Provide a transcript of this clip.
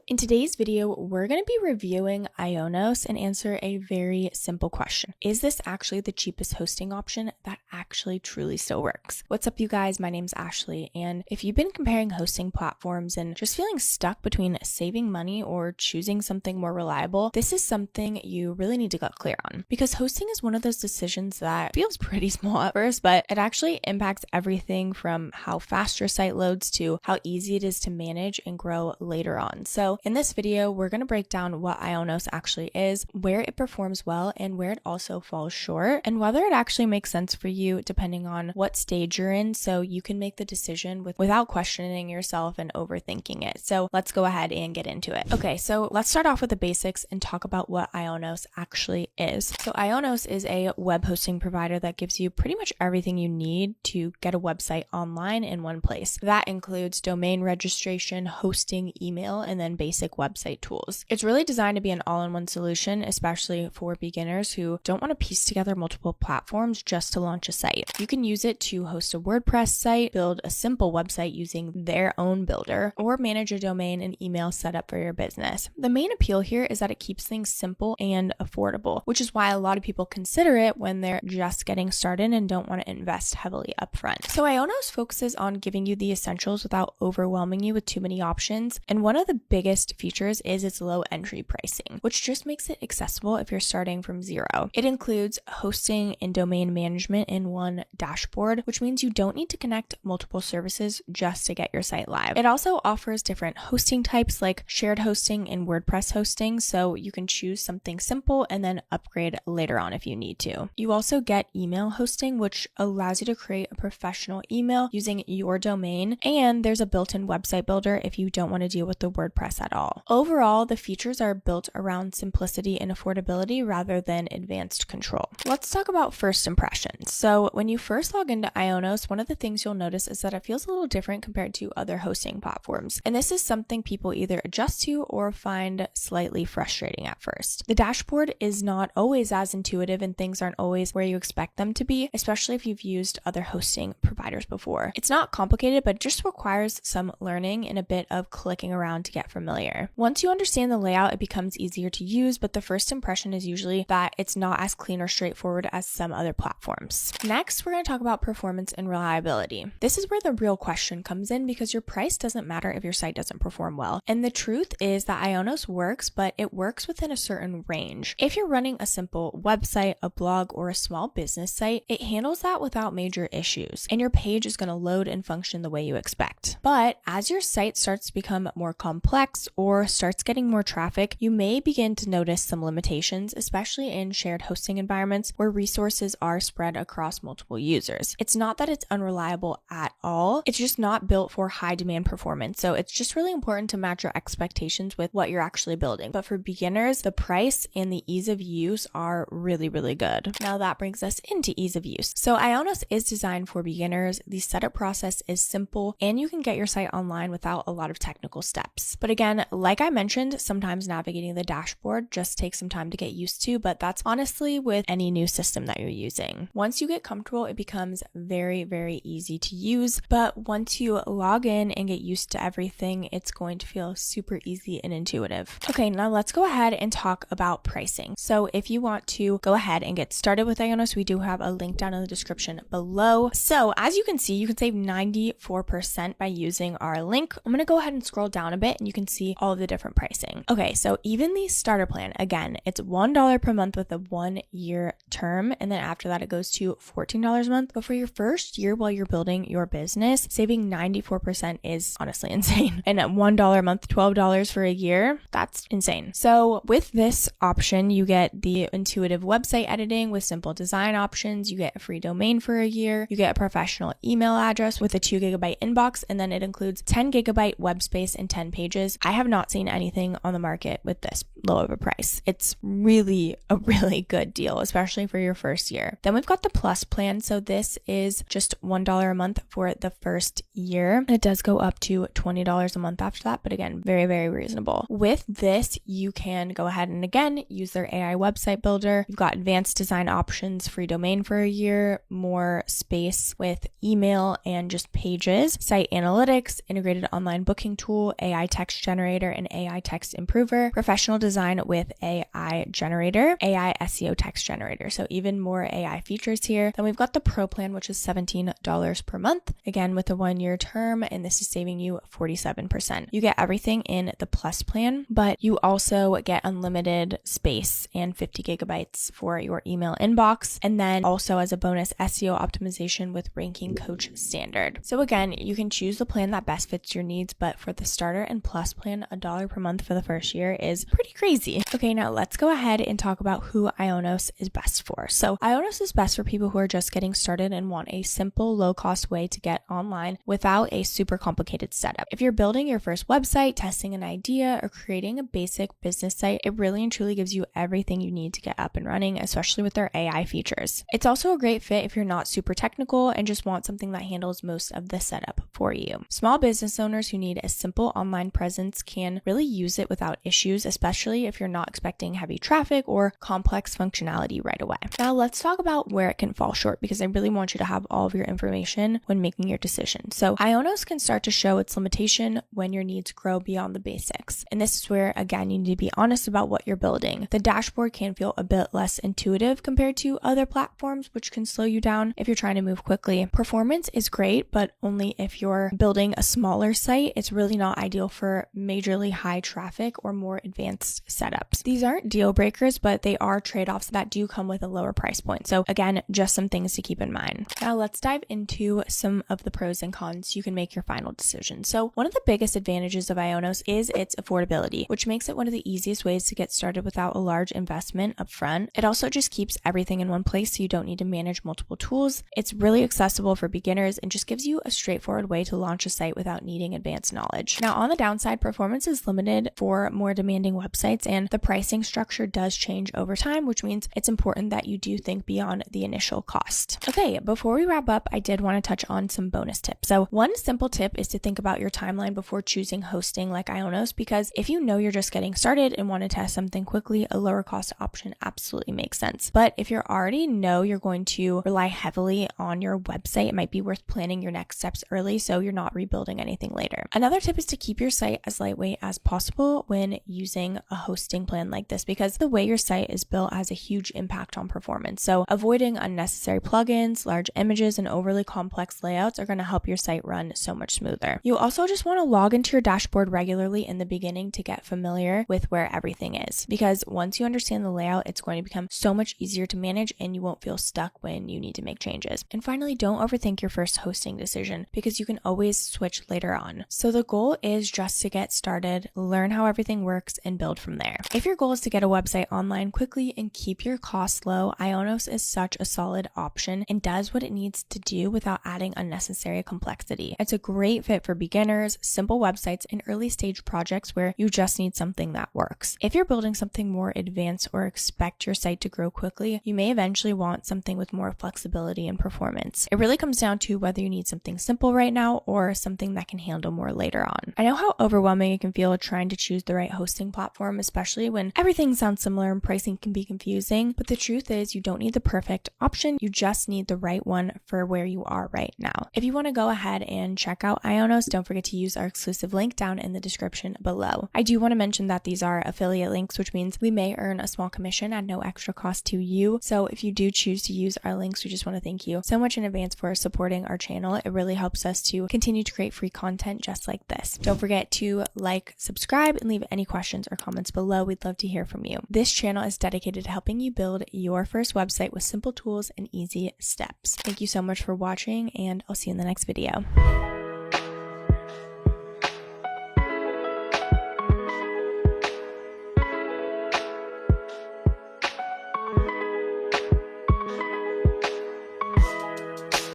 In today's video, we're going to be reviewing IONOS and answer a very simple question. Is this actually the cheapest hosting option that actually truly still works? What's up, you guys? My name's Ashley, and if you've been comparing hosting platforms and just feeling stuck between saving money or choosing something more reliable, this is something you really need to get clear on, because hosting is one of those decisions that feels pretty small at first, but it actually impacts everything from how fast your site loads to how easy it is to manage and grow later on. So in this video, we're going to break down what IONOS actually is, where it performs well, and where it also falls short, and whether it actually makes sense for you depending on what stage you're in, so you can make the decision without questioning yourself and overthinking it. So let's go ahead and get into it. Okay, so let's start off with the basics and talk about what IONOS actually is. So IONOS is a web hosting provider that gives you pretty much everything you need to get a website online in one place. That includes domain registration, hosting, email, and then basic website tools. It's really designed to be an all-in-one solution, especially for beginners who don't want to piece together multiple platforms just to launch a site. You can use it to host a WordPress site, build a simple website using their own builder, or manage a domain and email setup for your business. The main appeal here is that it keeps things simple and affordable, which is why a lot of people consider it when they're just getting started and don't want to invest heavily upfront. So IONOS focuses on giving you the essentials without overwhelming you with too many options, and one of the biggest features is its low entry pricing, which just makes it accessible if you're starting from zero. It includes hosting and domain management in one dashboard, which means you don't need to connect multiple services just to get your site live. It also offers different hosting types like shared hosting and WordPress hosting, so you can choose something simple and then upgrade later on if you need to. You also get email hosting, which allows you to create a professional email using your domain, and there's a built-in website builder if you don't want to deal with the WordPress at all. Overall, the features are built around simplicity and affordability rather than advanced control. Let's talk about first impressions. So when you first log into IONOS, one of the things you'll notice is that it feels a little different compared to other hosting platforms. And this is something people either adjust to or find slightly frustrating at first. The dashboard is not always as intuitive and things aren't always where you expect them to be, especially if you've used other hosting providers before. It's not complicated, but just requires some learning and a bit of clicking around to get familiar. Once you understand the layout, it becomes easier to use, but the first impression is usually that it's not as clean or straightforward as some other platforms. Next, we're going to talk about performance and reliability. This is where the real question comes in, because your price doesn't matter if your site doesn't perform well. And the truth is that IONOS works, but it works within a certain range. If you're running a simple website, a blog, or a small business site, it handles that without major issues, and your page is going to load and function the way you expect. But as your site starts to become more complex or starts getting more traffic, you may begin to notice some limitations, especially in shared hosting environments where resources are spread across multiple users. It's not that it's unreliable at all, it's just not built for high demand performance. So it's just really important to match your expectations with what you're actually building. But for beginners, the price and the ease of use are really, really good. Now that brings us into ease of use. So IONOS is designed for beginners. The setup process is simple, and you can get your site online without a lot of technical steps. But again, like I mentioned, sometimes navigating the dashboard just takes some time to get used to, but that's honestly with any new system that you're using. Once you get comfortable, it becomes very, very easy to use, but once you log in and get used to everything, it's going to feel super easy and intuitive. Okay, now let's go ahead and talk about pricing. So if you want to go ahead and get started with IONOS, we do have a link down in the description below. So as you can see, you can save 94% by using our link. I'm going to go ahead and scroll down a bit and you can see all of the different pricing. Okay, so even the starter plan, again, it's $1 per month with a 1-year term, and then after that it goes to $14 a month. But for your first year while you're building your business, saving 94% is honestly insane. And at $1 a month, $12 for a year, that's insane. So with this option, you get the intuitive website editing with simple design options, you get a free domain for a year, you get a professional email address with a 2 GB inbox, and then it includes 10 GB web space and 10 pages. I have not seen anything on the market with this low of a price. It's really a really good deal, especially for your first year. Then we've got the Plus plan. So this is just $1 a month for the first year. It does go up to $20 a month after that, but again, very, very reasonable. With this, you can go ahead and again, use their AI website builder. You've got advanced design options, free domain for a year, more space with email and just pages, site analytics, integrated online booking tool, AI text generator and AI text improver, professional design with AI generator, AI SEO text generator. So even more AI features here. Then we've got the Pro plan, which is $17 per month, again with a 1-year term, and this is saving you 47%. You get everything in the Plus plan, but you also get unlimited space and 50 gigabytes for your email inbox, and then also as a bonus, SEO optimization with Ranking Coach Standard. So again, you can choose the plan that best fits your needs, but for the starter and Plus plan, $1 per month for the first year is pretty crazy. Okay, now let's go ahead and talk about who IONOS is best for. So IONOS is best for people who are just getting started and want a simple, low-cost way to get online without a super complicated setup. If you're building your first website, testing an idea, or creating a basic business site, it really and truly gives you everything you need to get up and running, especially with their AI features. It's also a great fit if you're not super technical and just want something that handles most of the setup for you. Small business owners who need a simple online presence can really use it without issues, especially if you're not expecting heavy traffic or complex functionality right away. Now let's talk about where it can fall short, because I really want you to have all of your information when making your decision. So IONOS can start to show its limitation when your needs grow beyond the basics. And this is where, again, you need to be honest about what you're building. The dashboard can feel a bit less intuitive compared to other platforms, which can slow you down if you're trying to move quickly. Performance is great, but only if you're building a smaller site. It's really not ideal for majorly high traffic or more advanced setups. These aren't deal breakers, but they are trade-offs that do come with a lower price point. So again, just some things to keep in mind. Now let's dive into some of the pros and cons so you can make your final decision. So one of the biggest advantages of IONOS is its affordability, which makes it one of the easiest ways to get started without a large investment up front. It also just keeps everything in one place so you don't need to manage multiple tools. It's really accessible for beginners and just gives you a straightforward way to launch a site without needing advanced knowledge. Now on the downside, performance is limited for more demanding websites, and the pricing structure does change over time, which means it's important that you do think beyond the initial cost. Okay, before we wrap up, I did want to touch on some bonus tips. So one simple tip is to think about your timeline before choosing hosting like IONOS, because if you know you're just getting started and want to test something quickly, a lower cost option absolutely makes sense. But if you already know you're going to rely heavily on your website, it might be worth planning your next steps early so you're not rebuilding anything later. Another tip is to keep your site as lightweight as possible when using a hosting plan like this, because the way your site is built has a huge impact on performance. So avoiding unnecessary plugins, large images, and overly complex layouts are going to help your site run so much smoother. You also just want to log into your dashboard regularly in the beginning to get familiar with where everything is, because once you understand the layout, it's going to become so much easier to manage and you won't feel stuck when you need to make changes. And finally, don't overthink your first hosting decision, because you can always switch later on. So the goal is just to get started, learn how everything works, and build from there. If your goal is to get a website online quickly and keep your costs low, IONOS is such a solid option and does what it needs to do without adding unnecessary complexity. It's a great fit for beginners, simple websites, and early stage projects where you just need something that works. If you're building something more advanced or expect your site to grow quickly, you may eventually want something with more flexibility and performance. It really comes down to whether you need something simple right now or something that can handle more later on. I know how overwhelming it can feel trying to choose the right hosting platform, especially when everything sounds similar and pricing can be confusing, but the truth is you don't need the perfect option, you just need the right one for where you are right now. If you want to go ahead and check out IONOS, don't forget to use our exclusive link down in the description below. I do want to mention that these are affiliate links, which means we may earn a small commission at no extra cost to you. So if you do choose to use our links, we just want to thank you so much in advance for supporting our channel. It really helps us to continue to create free content just like this. Don't forget to like, subscribe, and leave any questions or comments below. We'd love to hear from you. This channel is dedicated to helping you build your first website with simple tools and easy steps. Thank you so much for watching, and I'll see you in the next video.